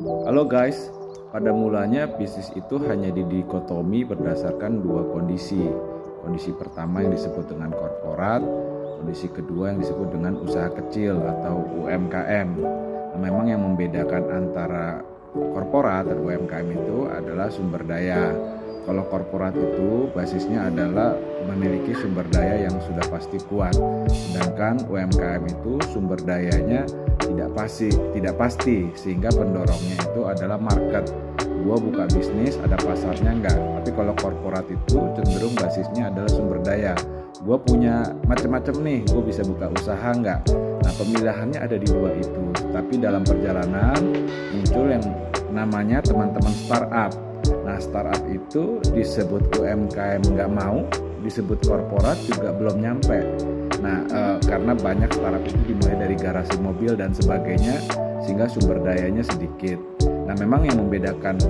Halo guys, pada mulanya bisnis itu hanya didikotomi berdasarkan dua kondisi. Kondisi pertama yang disebut dengan korporat, kondisi kedua yang disebut dengan usaha kecil atau UMKM. Nah, memang yang membedakan antara korporat dan UMKM itu adalah sumber daya. Kalau korporat itu basisnya adalah memiliki sumber daya yang sudah pasti kuat, sedangkan UMKM itu sumber dayanya tidak pasti sehingga pendorongnya itu adalah market. Gua buka bisnis ada pasarnya enggak, tapi kalau korporat itu cenderung basisnya adalah sumber daya. Gua punya macam-macam nih, gue bisa buka usaha enggak. Nah, pemilihannya ada di dua itu, tapi dalam perjalanan muncul yang namanya teman-teman startup. Nah, startup itu disebut UMKM nggak mau, disebut korporat juga belum nyampe. Nah, karena banyak startup itu dimulai dari garasi mobil dan sebagainya, sehingga sumber dayanya sedikit. Nah, memang yang membedakan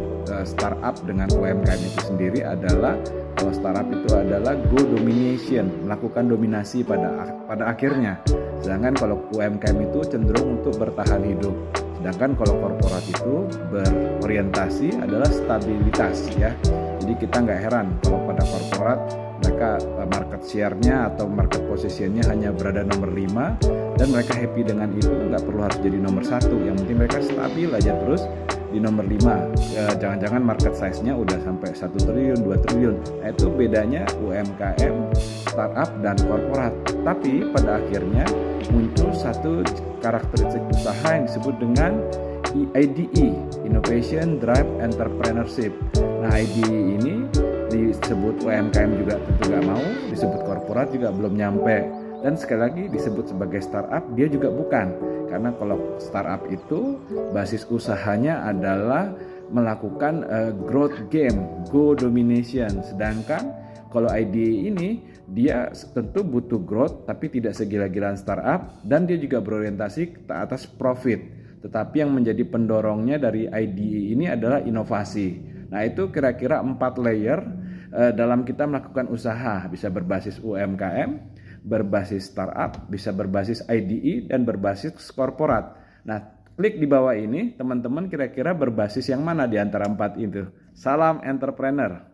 startup dengan UMKM itu sendiri adalah kalau startup itu adalah go domination, melakukan dominasi pada akhirnya. Sedangkan kalau UMKM itu cenderung untuk bertahan hidup. Sedangkan kalau korporat itu berorientasi adalah stabilitas ya. Jadi kita nggak heran kalau pada korporat mereka market share-nya atau market position-nya hanya berada nomor 5 dan mereka happy dengan itu, nggak perlu harus jadi nomor 1. Yang penting mereka stabil aja terus di nomor 5. Jangan-jangan market size-nya udah sampai 1 triliun, 2 triliun. Nah, itu bedanya UMKM, startup dan korporat. Tapi pada akhirnya muncul satu karakteristik usaha yang disebut dengan IDE, Innovation Drive Entrepreneurship. Nah, IDE ini disebut UMKM juga tentu nggak mau, disebut korporat juga belum nyampe, dan sekali lagi disebut sebagai startup dia juga bukan, karena kalau startup itu basis usahanya adalah melakukan growth game, go domination, sedangkan kalau IDE ini dia tentu butuh growth tapi tidak segila-gilaan startup, dan dia juga berorientasi ke atas profit, tetapi yang menjadi pendorongnya dari IDE ini adalah inovasi. Nah, itu kira-kira 4 layer dalam kita melakukan usaha, bisa berbasis UMKM, berbasis startup, bisa berbasis IDE, dan berbasis korporat. Nah, klik di bawah ini, teman-teman kira-kira berbasis yang mana di antara 4 itu? Salam entrepreneur.